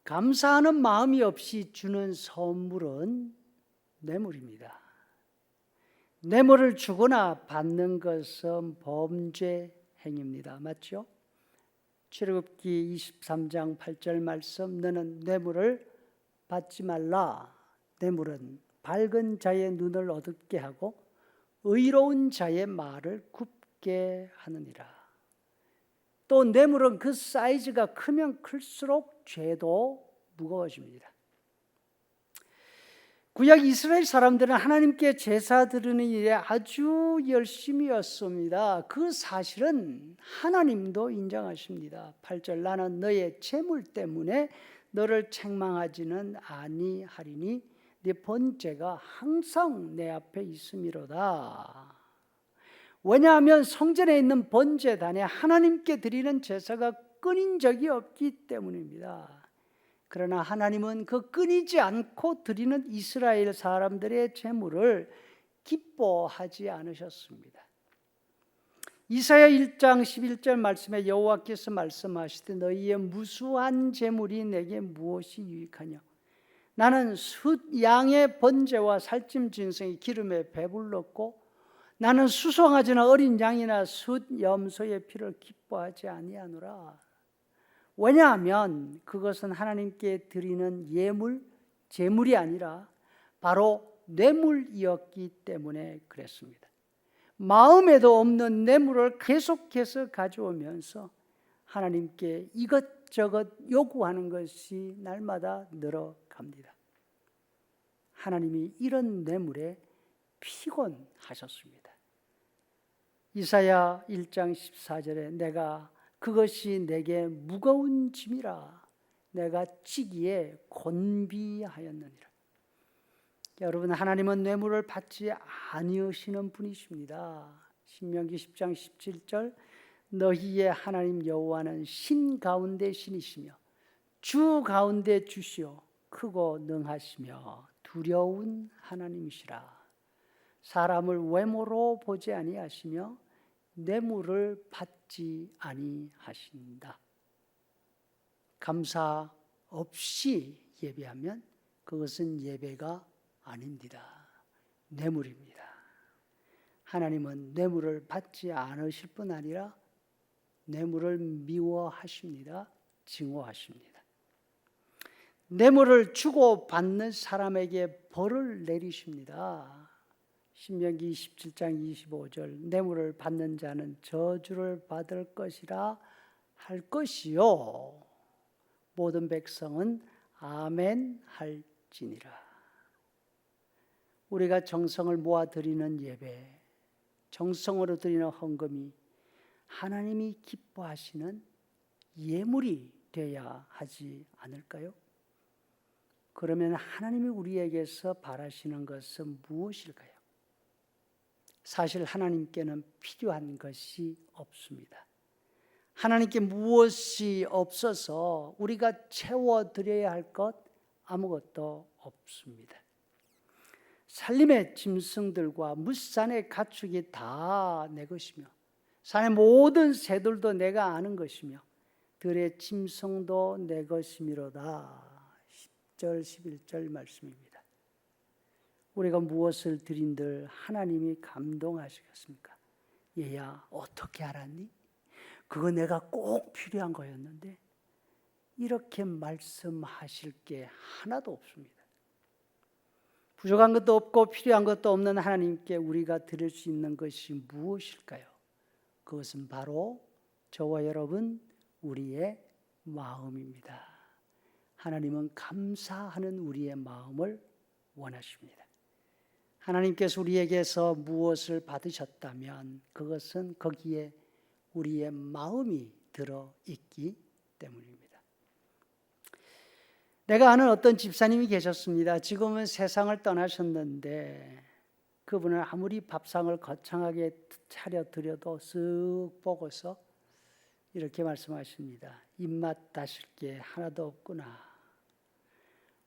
감사하는 마음이 없이 주는 선물은 뇌물입니다. 뇌물을 주거나 받는 것은 범죄 행위입니다. 맞죠? 출애굽기 23장 8절 말씀, 너는 뇌물을 받지 말라. 뇌물은 밝은 자의 눈을 어둡게 하고 의로운 자의 말을 굽게 하느니라. 또 뇌물은 그 사이즈가 크면 클수록 죄도 무거워집니다. 구약 이스라엘 사람들은 하나님께 제사 드리는 일에 아주 열심이었습니다. 그 사실은 하나님도 인정하십니다. 8절, 나는 너의 재물 때문에 너를 책망하지는 아니하리니 네 번제가 항상 내 앞에 있음이로다. 왜냐하면 성전에 있는 번제단에 하나님께 드리는 제사가 끊인 적이 없기 때문입니다. 그러나 하나님은 그 끊이지 않고 드리는 이스라엘 사람들의 제물을 기뻐하지 않으셨습니다. 이사야 1장 11절 말씀에 여호와께서 말씀하시되 너희의 무수한 제물이 내게 무엇이 유익하냐? 나는 숫 양의 번제와 살찜 진성이 기름에 배불렀고 나는 수송아지나 어린 양이나 숫 염소의 피를 기뻐하지 아니하노라. 왜냐하면 그것은 하나님께 드리는 예물, 제물이 아니라 바로 뇌물이었기 때문에 그랬습니다. 마음에도 없는 뇌물을 계속해서 가져오면서 하나님께 이것저것 요구하는 것이 날마다 늘어갑니다. 하나님이 이런 뇌물에 피곤하셨습니다. 이사야 1장 14절에 내가 그것이 내게 무거운 짐이라 내가 지기에 곤비하였느니라. 여러분, 하나님은 뇌물을 받지 아니하시는 분이십니다. 신명기 10장 17절 너희의 하나님 여호와는 신 가운데 신이시며 주 가운데 주시오 크고 능하시며 두려운 하나님이시라. 사람을 외모로 보지 아니하시며 뇌물을 받지 아니하신다. 감사 없이 예배하면 그것은 예배가 아닙니다. 뇌물입니다. 하나님은 뇌물을 받지 않으실 뿐 아니라 뇌물을 미워하십니다. 증오하십니다. 뇌물을 주고 받는 사람에게 벌을 내리십니다. 신명기 27장 25절 뇌물을 받는 자는 저주를 받을 것이라 할 것이요 모든 백성은 아멘 할지니라. 우리가 정성을 모아 드리는 예배, 정성으로 드리는 헌금이 하나님이 기뻐하시는 예물이 되어야 하지 않을까요? 그러면 하나님이 우리에게서 바라시는 것은 무엇일까요? 사실 하나님께는 필요한 것이 없습니다. 하나님께 무엇이 없어서 우리가 채워드려야 할 것 아무것도 없습니다. 산림의 짐승들과 물산의 가축이 다 내 것이며 산의 모든 새들도 내가 아는 것이며 들의 짐승도 내 것이미로다. 10절 11절 말씀입니다. 우리가 무엇을 드린들 하나님이 감동하시겠습니까? 얘야 어떻게 알았니? 그거 내가 꼭 필요한 거였는데 이렇게 말씀하실 게 하나도 없습니다. 부족한 것도 없고 필요한 것도 없는 하나님께 우리가 드릴 수 있는 것이 무엇일까요? 그것은 바로 저와 여러분 우리의 마음입니다. 하나님은 감사하는 우리의 마음을 원하십니다. 하나님께서 우리에게서 무엇을 받으셨다면 그것은 거기에 우리의 마음이 들어있기 때문입니다. 내가 아는 어떤 집사님이 계셨습니다. 지금은 세상을 떠나셨는데 그분은 아무리 밥상을 거창하게 차려드려도 쓱 보고서 이렇게 말씀하십니다. 입맛 다실 게 하나도 없구나.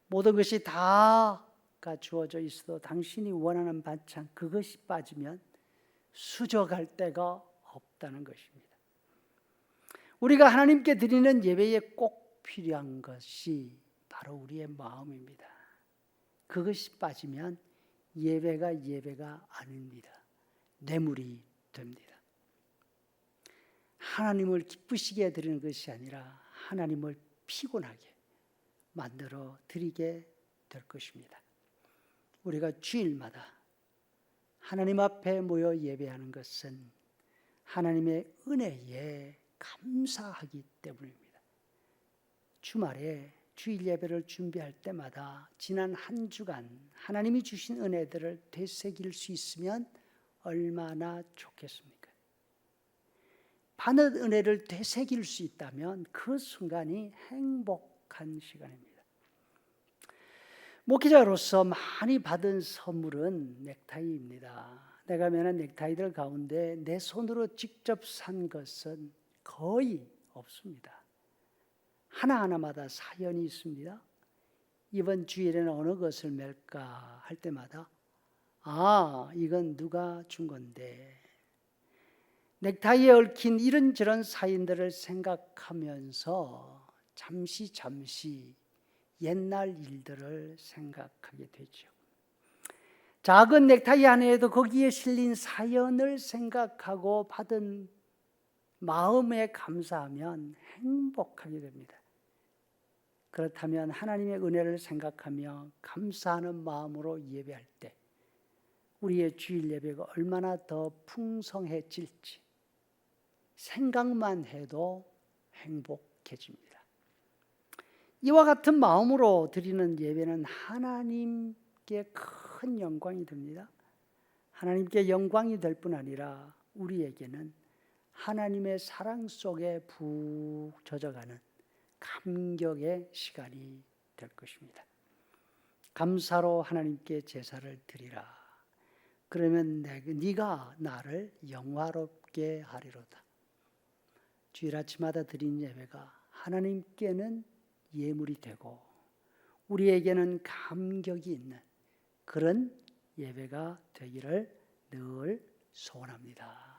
모든 것이 다가 주어져 있어도 당신이 원하는 반찬 그것이 빠지면 수저갈 데가 없다는 것입니다. 우리가 하나님께 드리는 예배에 꼭 필요한 것이 바로 우리의 마음입니다. 그것이 빠지면 예배가 아닙니다. 뇌물이 됩니다. 하나님을 기쁘시게 드리는 것이 아니라 하나님을 피곤하게 만들어 드리게 될 것입니다. 우리가 주일마다 하나님 앞에 모여 예배하는 것은 하나님의 은혜에 감사하기 때문입니다. 주말에 주일 예배를 준비할 때마다 지난 한 주간 하나님이 주신 은혜들을 되새길 수 있으면 얼마나 좋겠습니까? 받은 은혜를 되새길 수 있다면 그 순간이 행복한 시간입니다. 목회자로서 많이 받은 선물은 넥타이입니다. 내가 매는 넥타이들 가운데 내 손으로 직접 산 것은 거의 없습니다. 하나하나마다 사연이 있습니다. 이번 주일에는 어느 것을 맬까 할 때마다 이건 누가 준 건데, 넥타이에 얽힌 이런저런 사연들을 생각하면서 잠시 옛날 일들을 생각하게 되죠. 작은 넥타이 안에도 거기에 실린 사연을 생각하고 받은 마음에 감사하면 행복하게 됩니다. 그렇다면 하나님의 은혜를 생각하며 감사하는 마음으로 예배할 때 우리의 주일 예배가 얼마나 더 풍성해질지 생각만 해도 행복해집니다. 이와 같은 마음으로 드리는 예배는 하나님께 큰 영광이 됩니다. 하나님께 영광이 될 뿐 아니라 우리에게는 하나님의 사랑 속에 푹 젖어가는 감격의 시간이 될 것입니다. 감사로 하나님께 제사를 드리라. 그러면 네가 나를 영화롭게 하리로다. 주일 아침마다 드린 예배가 하나님께는 예물이 되고 우리에게는 감격이 있는 그런 예배가 되기를 늘 소원합니다.